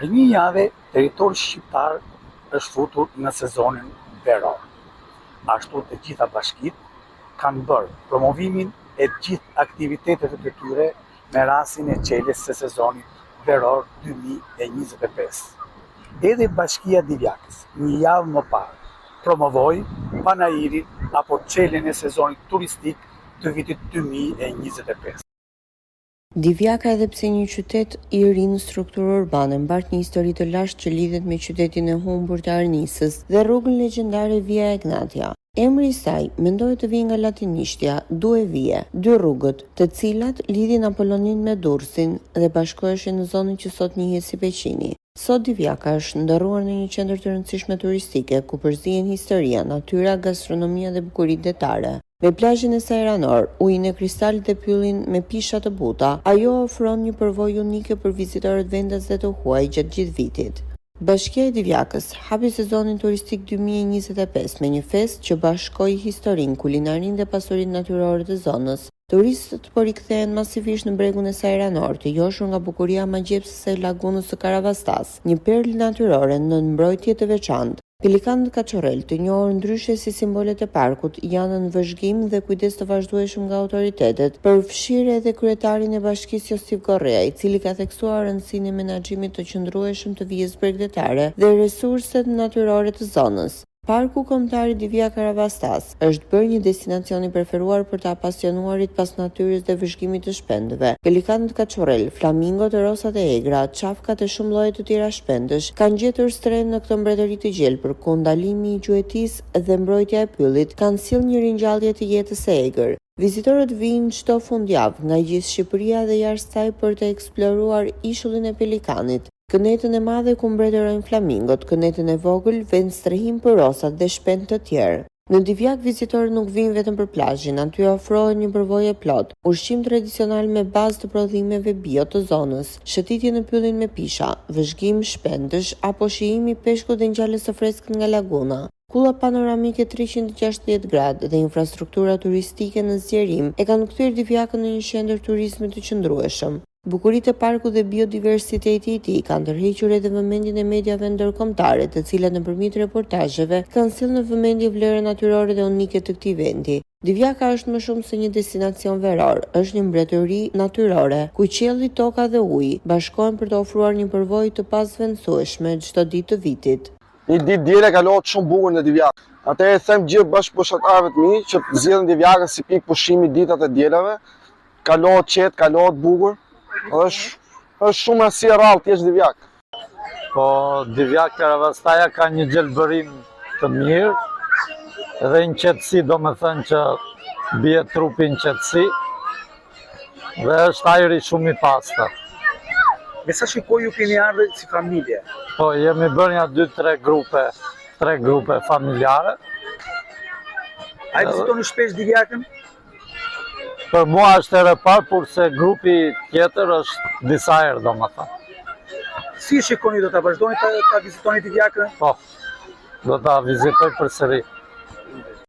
Për një jave, territori shqiptar është futur në sezonin veror. Ashtu të gjitha bashkitë kanë bërë promovimin e gjithë aktivitetet të tyre me rastin e çeljes së sezonit veror 2025. Edhe Bashkia Divjakës, një javë më parë, promovoi panairin apo çeljen e sezonit turistik të vitit 2025. Divjaka, edhe pse një qytet i ri në strukturë urbane, mbart një histori të lashtë që lidhet me qytetin e humbur të Arnisës dhe rrugën legjendare Via Egnatia. Emri i saj mendohet të vijë nga latinishtja due vie, dy rrugët, të cilat lidhin Apollonin me Durrësin dhe bashkoheshin në zonën që sot njihet si Peqini. Sot Divjaka është ndërruar në një qendër të rëndësishme turistike ku përzihen historia, natyra, gastronomia dhe bukuritë detare. Me plazhin e saj ranor, ujin e kristalit dhe pyllin me pisha të buta, ajo ofron një përvojë unike për vizitorët vendas dhe të huaj gjatë gjithë vitit. Bashkia e Divjakës hapi sezonin turistik 2025 me një fest që bashkoi historinë, kulinarin dhe pasurinë natyrore të zonës. Turistët po rikthehen masivisht në bregun e saj ranor, të joshur nga bukuria magjepse së lagunës së Karavastas, një perlë natyrore në mbrojtje të veçantë. Pelikanët Kaçorel, të njohur ndryshe si simbolet e parkut, janë në vëzhgim dhe kujdes të vazhdueshëm nga autoritetet, përfshirë edhe kryetarin e bashkisë Josif Korrea, i cili ka theksuar rëndësinë e menaxhimit të qëndrueshëm të vijës bregdetare dhe resurset natyrore të zonës. Parku kombëtar i Divja Karavastas është bërë një destinacion i preferuar për të apasionuarit pas natyrës dhe vëzhgimit të shpendëve. Pelikanët Kaçorel, flamingot, rosat e egra, çafkat e shumë lloje të tjera shpendësh kanë gjetur strehë në këtë mbretëri të gjelbër, ku ndalimi i gjuetisë dhe mbrojtja e pyllit kanë sjellë një ringjallje të jetës së egër. Vizitorët vijnë çdo fundjavë nga gjithë Shqipëria dhe jashtë saj për të eksploruar ishullin e Pelikanit, kënetën e madhe ku mbretërojnë flamingot, kënetën e vogël, vend strehim për rosat dhe shpend të tjerë. Në Divjak vizitorët nuk vijnë vetëm për plazhin, aty ofrohet një përvojë plot, ushqim tradicional me bazë të prodhimeve bio të zonës, shëtitje në pyllin me pisha, vëzhgim shpendësh apo shijimi peshkut dhe ngjarjes së freskët nga laguna. Kulla panoramike 360 gradë dhe infrastruktura turistike në zgjerim e kanë kthyer Divjakën në një qendër turizmi të qëndrueshëm. Bukuritë e parkut dhe biodiversiteti i tij kanë tërhequr edhe vëmendjen e mediave ndërkombëtare, të cilat nëpërmjet reportazheve kanë sjellë në vëmendje vlerën natyrore dhe unike të këtij vendi. Divjaka është më shumë se një destinacion veror, është një mbretëri natyrore, ku qielli, toka dhe uji bashkohen për të ofruar një përvojë të pazvendësueshme çdo ditë të vitit. Një ditë diele kalohet shumë bukur në Divjakë. Atëherë them gjithë bashkëpunëtorëve të mi që zgjedhin Divjakën si pikë pushimi ditët e dielave. Kalohet qetë, kalohet bukur. Është shumë si rrallë thjesht Divjakë. Po Divjak Karavastaja ka një gjelbërim të mirë dhe një qetësi, do me thënë që bie trupi në qetësi dhe është ajri shumë i pastër. Me sa shikoj ju keni ardhur si familje? Po jemi bërë një 2-3 grupe familjare. A i vizitoni shpesh Divjakën? Për mua është herë e parë, kurse grupi tjetër është disa herë, domethënë. Si shikoni, do ta vazhdoni ta vizitoni Divjakën? Po, do ta vizitoj përsëri.